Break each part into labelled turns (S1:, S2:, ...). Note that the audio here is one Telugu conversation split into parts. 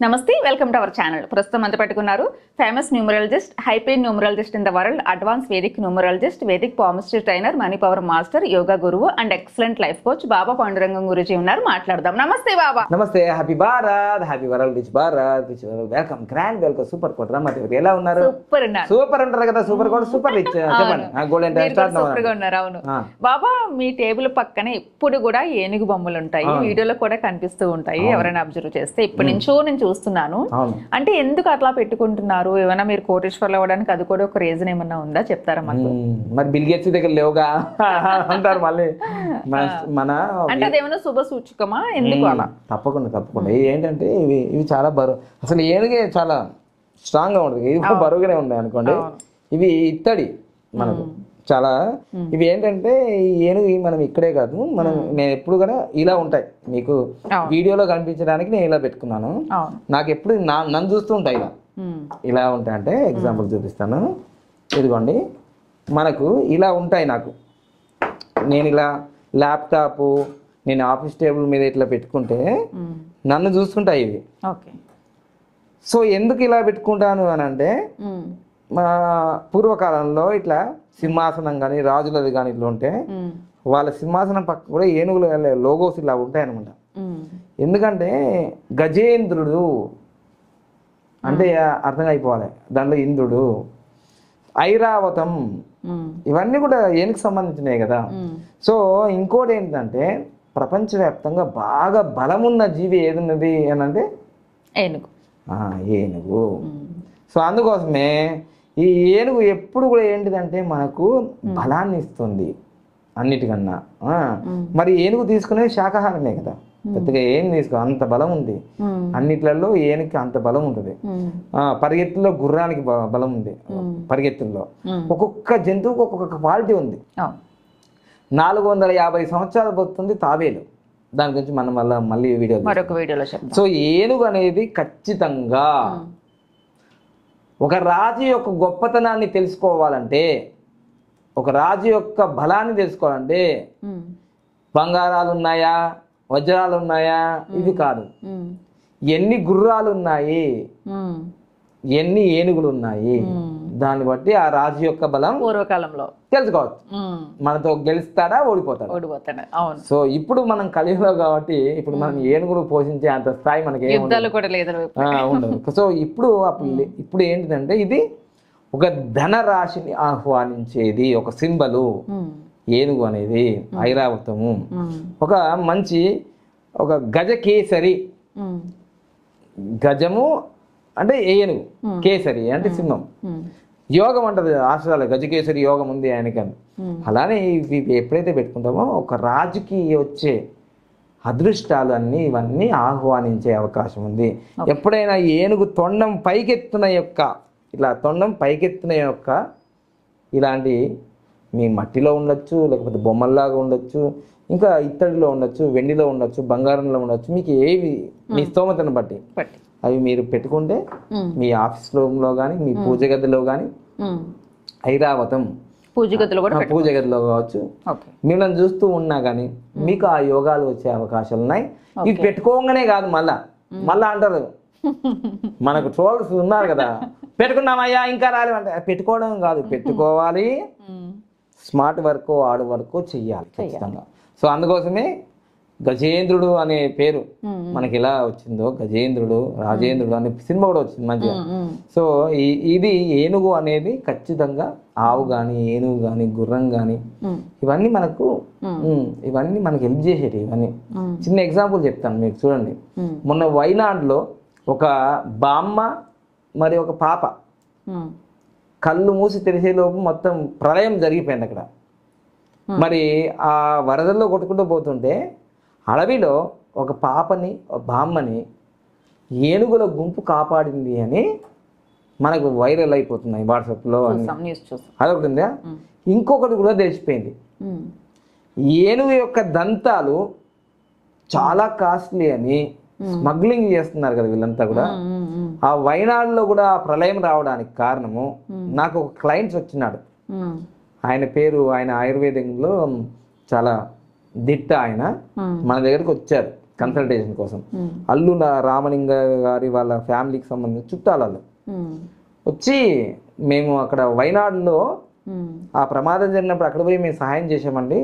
S1: Namaste, welcome to our channel. ప్రస్తుతం అంత పెట్టుకున్నారు famous numerologist, high paid numerologist in the world, advance Vedic numerologist, Vedic palmistry trainer, money power master, yoga గురువు and excellent life coach Baba Pandurangam గురించి ఉన్నారు. మాట్లాడదాం. నమస్తే బాబా.
S2: నమస్తే. Happy Bharat, happy world, rich Bharat, rich world. Welcome, grand welcome. Super కోట్ రమ్మదేవి ఎలా ఉన్నారు?
S1: సూపర్ ఉన్నారు.
S2: సూపర్ ఉంటారు కదా. సూపర్ కోట్, సూపర్ రిచ్. చెప్పండి. Golden time start.
S1: సూపర్ గా ఉన్నారు. అవును బాబా, మీ టేబుల్ పక్కన ఎప్పుడు కూడా ఏనుగు బొమ్మలు ఉంటాయి, వీడియోలో కూడా కనిపిస్తూ ఉంటాయి. ఎవరైనా అబ్జర్వ్ చేస్తే ఇప్పటి నుంచో నేను చూస్తున్నాను. అంటే ఎందుకు అట్లా పెట్టుకుంటున్నారు? ఏమైనా మీరు కోటేశ్వర్లు అవ్వడానికి అది కూడా ఒక రీజన్ ఏమన్నా ఉందా? చెప్తారా మాకు?
S2: మరి బిల్ గేట్స్ దగ్గర లేవుగా అంటారు మళ్ళీ. మన
S1: అంటే అదేమైనా శుభ సూచకమా? ఎందుకు అలా?
S2: తప్పకుండా. ఏంటంటే ఇవి చాలా బరువు. అసలు ఏనుగే చాలా స్ట్రాంగ్ గా ఉంటుంది. ఇవి బరువుగానే ఉన్నాయి అనుకోండి. ఇవి ఇత్తడి మనకు చాలా. ఇవి ఏంటంటే ఈ ఏనుగు మనం ఇక్కడే కాదు, నేను ఎప్పుడు కూడా ఇలా ఉంటాయి. మీకు వీడియోలో కనిపించడానికి నేను ఇలా పెట్టుకున్నాను. నాకు ఎప్పుడు నన్ను చూస్తూ ఉంటాయి ఇలా ఉంటాయి. అంటే ఎగ్జాంపుల్ చూపిస్తాను. ఇదిగోండి, మనకు ఇలా ఉంటాయి. నాకు నేను ఇలా ల్యాప్టాప్, నేను ఆఫీస్ టేబుల్ మీద ఇట్లా పెట్టుకుంటే నన్ను చూస్తుంటాయి ఇవి. సో ఎందుకు ఇలా పెట్టుకుంటాను అని అంటే, మా పూర్వకాలంలో ఇట్లా సింహాసనం కానీ రాజులది కానీ ఇట్లా ఉంటే వాళ్ళ సింహాసనం పక్క కూడా ఏనుగులు లోగోస్ ఇలా ఉంటాయి అనమాట. ఎందుకంటే గజేంద్రుడు అంటే అర్థం అయిపోవాలి. దాంట్లో ఇంద్రుడు, ఐరావతం, ఇవన్నీ కూడా ఏనుగు సంబంధించినవి కదా. సో ఇంకోటి ఏంటంటే, ప్రపంచవ్యాప్తంగా బాగా బలమున్న జీవి ఏదున్నది అని అంటే ఏనుగు. సో అందుకోసమే ఈ ఏనుగు ఎప్పుడు కూడా ఏంటిదంటే మనకు బలాన్ని ఇస్తుంది అన్నిటికన్నా. మరి ఏనుగు తీసుకునేది శాకాహారమే కదా. పెద్దగా ఏం తీసుకో, అంత బలం ఉంది అన్నిట్లలో. ఏనుగుకి అంత బలం ఉంటుంది. పరిగెత్తుల్లో గుర్రానికి బలం ఉంది. పరిగెత్తుల్లో ఒక్కొక్క జంతువుకి ఒక్కొక్క క్వాలిటీ ఉంది. 450 సంవత్సరాలు పోతుంది తాబేలు. దాని గురించి మనం మళ్ళీ వీడియోలో. సో ఏనుగు అనేది ఖచ్చితంగా ఒక రాజు యొక్క గొప్పతనాన్ని తెలుసుకోవాలంటే, ఒక రాజు యొక్క బలాన్ని తెలుసుకోవాలంటే బంగారాలు ఉన్నాయా, వజ్రాలు ఉన్నాయా, ఇది కాదు. ఎన్ని గుర్రాలు ఉన్నాయి, ఎన్ని ఏనుగులు ఉన్నాయి, దాన్ని బట్టి ఆ రాజు యొక్క బలం పూర్వకాలంలో తెలుసుకోవచ్చు. మనతో గెలుస్తాడా, ఓడిపోతాడా. సో ఇప్పుడు మనం కలియుగంలో కాబట్టి ఇప్పుడు మనం ఏనుగులు పోషించే అంత స్థాయి మనకి ఉండదు. సో ఇప్పుడు ఏంటిదంటే, ఇది ఒక ధనరాశిని ఆహ్వానించేది ఒక సింబలు ఏనుగు అనేది, ఐరావతము. ఒక మంచి ఒక గజకేసరి, గజము అంటే ఏనుగు, కేసరి అంటే సింహం. యోగం అంటది ఆశ్రయాలు, గజకేసరి యోగం ఉంది ఆయనకని. అలానే ఇవి ఎప్పుడైతే పెట్టుకుంటామో ఒక రాజుకి వచ్చే అదృష్టాలు అన్నీ ఇవన్నీ ఆహ్వానించే అవకాశం ఉంది. ఎప్పుడైనా ఏనుగు తొండం పైకెత్తున యొక్క ఇలాంటి మీ మట్టిలో ఉండొచ్చు, లేకపోతే బొమ్మల్లాగా ఉండొచ్చు, ఇంకా ఇత్తడిలో ఉండొచ్చు, వెండిలో ఉండొచ్చు, బంగారంలో ఉండొచ్చు, మీకు ఏవి మీ స్తోమతను బట్టి అవి మీరు పెట్టుకుంటే మీ ఆఫీస్ రూమ్లో కానీ, మీ పూజ గదిలో కానీ, ఐరావతం పూజ గదిలో కావచ్చు, మిమ్మల్ని చూస్తూ ఉన్నా కానీ మీకు ఆ యోగాలు వచ్చే అవకాశాలు ఉన్నాయి. ఇవి పెట్టుకోగానే కాదు, మళ్ళా అంటారు మనకు ట్రోల్స్ ఉన్నారు కదా, పెట్టుకున్నామయ్యా ఇంకా రాలేమంటే. పెట్టుకోవడం కాదు, పెట్టుకోవాలి, స్మార్ట్ వర్క్ హార్డ్ వర్క్ చెయ్యాలి ఖచ్చితంగా. సో అందుకోసమే గజేంద్రుడు అనే పేరు మనకి ఎలా వచ్చిందో, గజేంద్రుడు, రాజేంద్రుడు అనే సినిమా కూడా వచ్చింది మంచిగా. సో ఇది ఏనుగు అనేది ఖచ్చితంగా ఆవు కానీ, ఏనుగు కానీ, గుర్రం కానీ ఇవన్నీ మనకు హెల్ప్ చేసేటి. ఇవన్నీ చిన్న ఎగ్జాంపుల్ చెప్తాను మీకు, చూడండి. మొన్న వైనాడులో ఒక బామ్మ మరి ఒక పాప కళ్ళు మూసి తెరిచేలోపు మొత్తం ప్రళయం జరిగిపోయింది అక్కడ. మరి ఆ వరదల్లో కొట్టుకుంటూ పోతుంటే అడవిలో ఒక పాపని, ఒక బామ్మని ఏనుగుల గుంపు కాపాడింది అని మనకు వైరల్ అయిపోతున్నాయి వాట్సాప్లో. అదొకటి ఉందా. ఇంకొకటి కూడా తెలిసిపోయింది, ఏనుగు యొక్క దంతాలు చాలా కాస్ట్లీ అని స్మగ్లింగ్ చేస్తున్నారు కదా వీళ్ళంతా కూడా. ఆ వైనాడులో కూడా ప్రళయం రావడానికి కారణము, నాకు ఒక క్లయింట్స్ వచ్చినాడు. ఆయన ఆయుర్వేదంలో చాలా దిట్ట. ఆయన మన దగ్గరకు వచ్చారు. కన్సల్టేషన్ కోసం. అల్లు రామలింగ గారి వాళ్ళ ఫ్యామిలీకి సంబంధించిన చుట్టాలు వాళ్ళు వచ్చి మేము అక్కడ వైనాడులో ఆ ప్రమాదం జరిగినప్పుడు అక్కడ పోయి మేము సహాయం చేసామండి.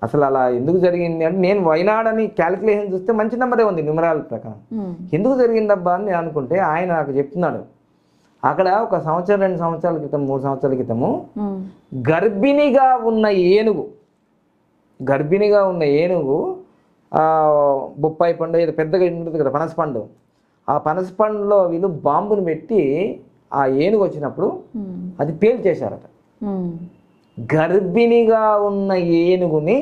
S2: అసలు అలా ఎందుకు జరిగింది అంటే నేను వైనాడ్ అని క్యాలిక్యులేషన్ చూస్తే మంచి నెంబరే ఉంది న్యూమరాల ప్రకారం. ఎందుకు జరిగిందబ్బా అని నేను అనుకుంటే ఆయన నాకు చెప్తున్నాడు, అక్కడ 1 సంవత్సరం 2 సంవత్సరాల క్రితం 3 సంవత్సరాల క్రితము గర్భిణిగా ఉన్న ఏనుగు బొప్పాయి పండు ఏదో పెద్దగా ఉంటుంది కదా పనస పండు, ఆ పనస పండులో వీళ్ళు బాంబుని పెట్టి ఆ ఏనుగు వచ్చినప్పుడు అది పేల్చేశారట. గర్భిణిగా ఉన్న ఏనుగుని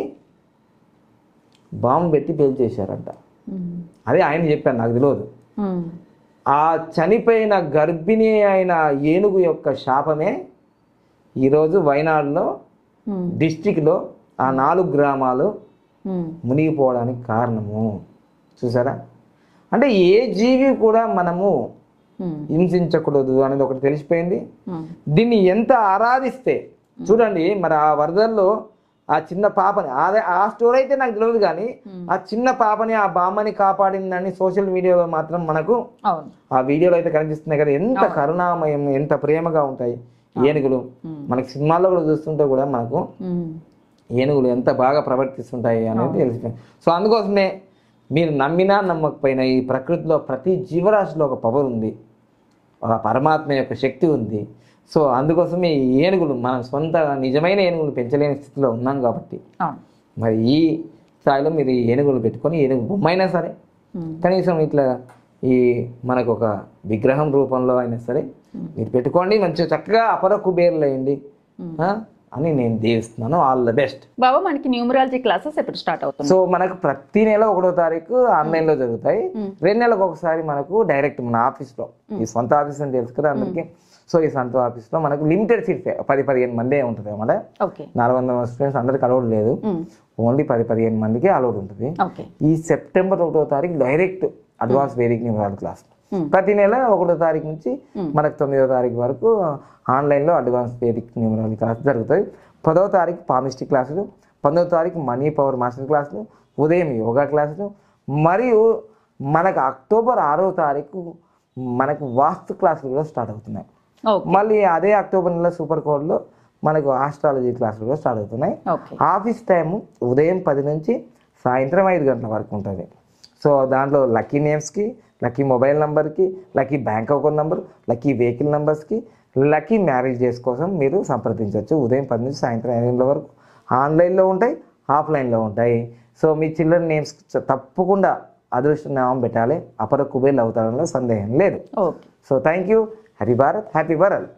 S2: బాంబు పెట్టి పేల్చేశారట. అదే ఆయన చెప్పారు, నాకు తెలియదు. ఆ చనిపోయిన గర్భిణి అయిన ఏనుగు యొక్క శాపమే ఈరోజు వైనాడులో డిస్టిక్లో ఆ 4 గ్రామాలు మునిగిపోవడానికి కారణము. చూసారా? అంటే ఏ జీవి కూడా మనము హింసించకూడదు అనేది ఒకటి తెలిసిపోయింది. దీన్ని ఎంత ఆరాధిస్తే చూడండి, మరి ఆ వరదల్లో ఆ చిన్న పాపని ఆ స్టోరీ అయితే నాకు తెలియదు కానీ ఆ చిన్న పాపని ఆ బామ్మని కాపాడిందని సోషల్ మీడియాలో మాత్రం మనకు ఆ వీడియోలో అయితే కనిపిస్తున్నాయి కదా. ఎంత కరుణామయం, ఎంత ప్రేమగా ఉంటాయి ఏనుగులు. మనకి సినిమాల్లో కూడా చూస్తుంటే కూడా మనకు ఏనుగులు ఎంత బాగా ప్రవర్తిస్తుంటాయి అనేది తెలిసిపోయింది. సో అందుకోసమే మీరు నమ్మినా నమ్మకపోయినా ఈ ప్రకృతిలో ప్రతి జీవరాశిలో ఒక పవర్ ఉంది, ఒక పరమాత్మ యొక్క శక్తి ఉంది. సో అందుకోసమే ఈ ఏనుగులు మనం సొంత నిజమైన ఏనుగులు పెంచలేని స్థితిలో ఉన్నాం కాబట్టి మరి ఈ స్థాయిలో మీరు ఈ ఏనుగులు పెట్టుకొని ఏనుగు బొమ్మ అయినా సరే కనీసం ఇట్లా ఈ మనకు ఒక విగ్రహం రూపంలో అయినా సరే మీరు పెట్టుకోండి. మంచిగా చక్కగా అపర కుబేర్లు అయ్యండి అని నేను దీవిస్తున్నాను. All the best.
S1: బాబా, మనకి న్యూమరాలజీ క్లాసెస్ ఎప్పుడు స్టార్ట్ అవుతుంది?
S2: సో మనకు ప్రతి నెల 1వ తారీఖు ఆన్లైన్ లో జరుగుతాయి. 2 నెలలకు ఒకసారి మనకు డైరెక్ట్ మన ఆఫీస్లో, ఈ సొంత ఆఫీస్ అని తెలుసు కదా అందరికి. సో ఈ సొంత ఆఫీస్లో మనకు లిమిటెడ్ సీట్స్ 10-15 మందే ఉంటుంది అన్నమాట. 400 స్టూడెంట్స్ అందరికి అలౌడ్ లేదు, ఓన్లీ 10-15 మందికి అలౌడ్ ఉంటుంది. ఈ సెప్టెంబర్ 1వ తారీఖు డైరెక్ట్ అడ్వాన్స్ వేదిక న్యూమరాలజీ క్లాస్. ప్రతి నెల 1వ తారీఖు నుంచి మనకు 9వ తారీఖు వరకు ఆన్లైన్లో అడ్వాన్స్ వేదిక న్యూమరాలజీ క్లాస్ జరుగుతాయి. 10వ తారీఖు పామిస్ట్రీ క్లాసులు, 19వ తారీఖు మనీ పవర్ మాస్టర్ క్లాసులు, ఉదయం యోగా క్లాసులు, మరియు మనకు అక్టోబర్ 6వ తారీఖు మనకు వాస్తు క్లాసులు కూడా స్టార్ట్ అవుతున్నాయి. మళ్ళీ అదే అక్టోబర్ నెల సూపర్ కోడ్లో మనకు ఆస్ట్రాలజీ క్లాసులు కూడా స్టార్ట్ అవుతున్నాయి. ఆఫీస్ టైము ఉదయం 10 నుంచి సాయంత్రం 5 గంటల వరకు ఉంటుంది. సో దాంట్లో లక్కీ నేమ్స్కి, లక్కీ మొబైల్ నెంబర్కి, lucky bank account number, lucky vehicle నెంబర్స్కి, లక్కీ మ్యారేజ్ డేస్ కోసం మీరు సంప్రదించవచ్చు. ఉదయం 10 నుంచి సాయంత్రం 5 గంటల వరకు ఆన్లైన్లో ఉంటాయి, ఆఫ్లైన్లో ఉంటాయి. సో మీ చిల్డ్రన్ నేమ్స్ తప్పకుండా అదృష్ట నామం పెట్టాలి, అపర కుబేర్లు అవుతారని సందేహం లేదు. So thank you. Happy Bharat, happy world.